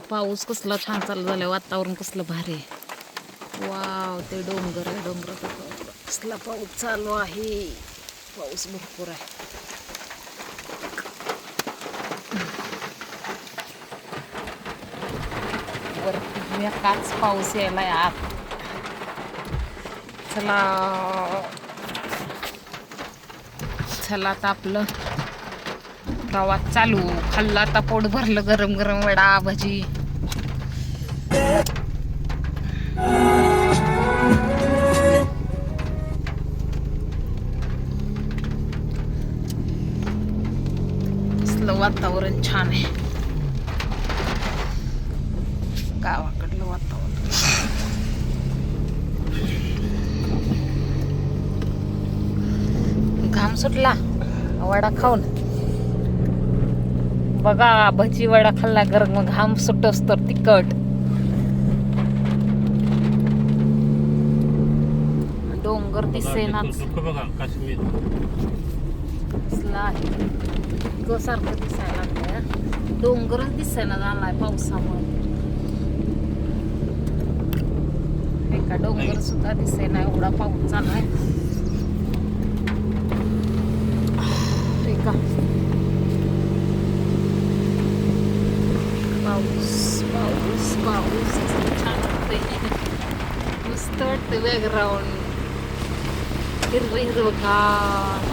पाऊस कसला छान चालू झाला, वातावरण कसलं भारी आहे. वाव, ते डोंगर आहे, डोंगरात कसला पाऊस चालू आहे. पाऊस भरपूर आहे. वरती काच पाऊस यायलाय आत. चला चला आता आपलं प्रवास चालू. खाल्ला आता पोट भरलं, गरम गरम वडा भजी. कसलं वातावरण छान आहे, गावाकडलं वातावरण. घाम सुटला वडा खाऊन. बघा, भजी वडा खाल्ला गरम, मग घाम सुटस तर तिखट. डोंगर दिसेनाच, कसला आहे ग, सारखं दिसायला लागलंय. डोंगरच दिसेना झालाय पावसामुळे. एका डोंगर सुद्धा दिसेना, एवढा पाऊस चाललाय. पाऊस पाऊस पाऊस छान वाटतंय, मस्त वाटतं. बॅकग्राऊंड हिरवं हिरवं गार.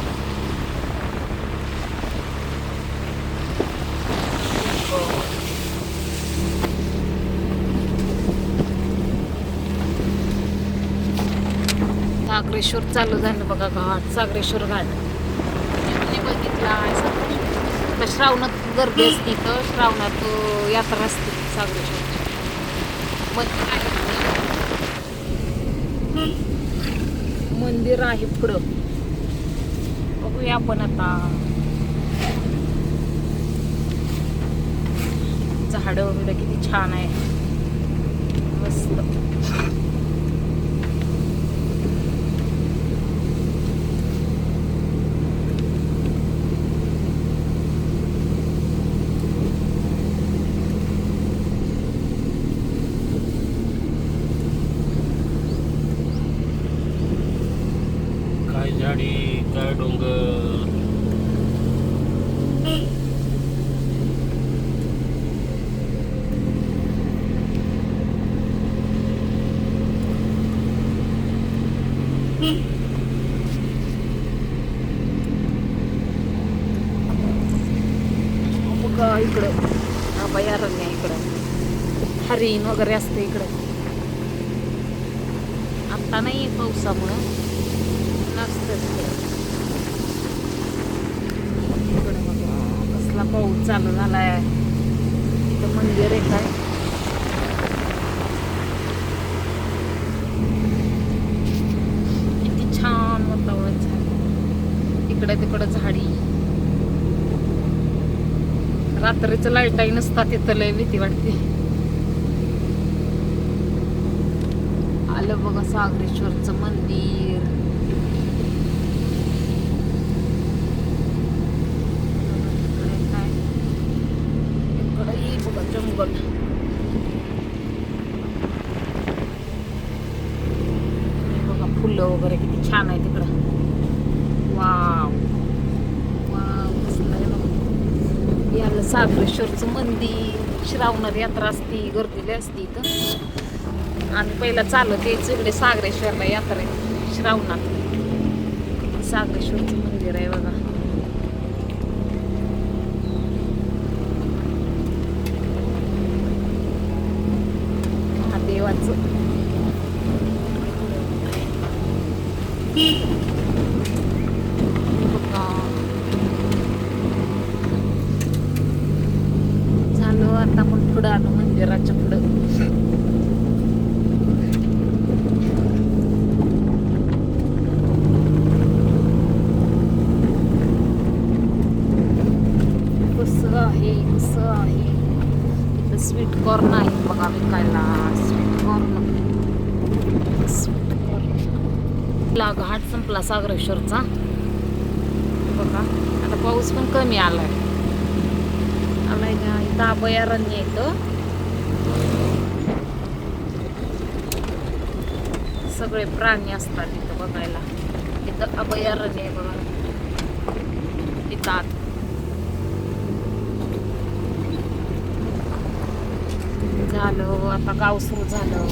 सागरेश्वर चालू झालं बघा, घाट, सागरेश्वर घाट. मी बघितला. तर श्रावणात गर्दी असते, तर श्रावणात यात्रा असते सागरेश्वरची. मंदिर आहे पुढं, बघूया आपण आता. झाडं वगैरे किती छान आहे, मस्त. झाडी, काय डोंगर. बघा इकडं अभयारण्य, इकडं हरिण वगैरे असते इकडं. आता नाही पावसामुळं नसतं इकडं. बघा कसला पाऊस चालू झालाय. इथं मंदिर आहे काय, किती छान वातावरण झालं. इकडे तिकडं झाडी. रात्रीचं लाईटाही नसतात तिथं, लय भीती वाटते. आलं बघा सागरेश्वरचं मंदिर. जंगल. बघा फुलं वगैरे किती छान आहे तिकडं. वाव वाव, याला सागरेश्वरचं मंदिर. श्रावणात यात्रा असती, गर्दीला असती इथं. आणि पहिला चालत यायचं इकडे सागरेश्वरला यात्रा, श्रावणात. सागरेश्वरचं मंदिर आहे बघा. देवाचं झालं. आता आपण पुढं आलो, मंदिराच्या पुढं. कसं आहे, कसं आहे. इथं स्वीट कॉर्न आहे बघा विकायला. Sweet corn. घाट संपला सागरेश्वरचा बघा. आता पाऊस पण कमी आलाय. इथं अभयारण्य येतं. सगळे प्राणी असतात इथं बघायला. इथं अभयारण्य आहे बघा. इथं आत झालं आता गाव सुरू झालं.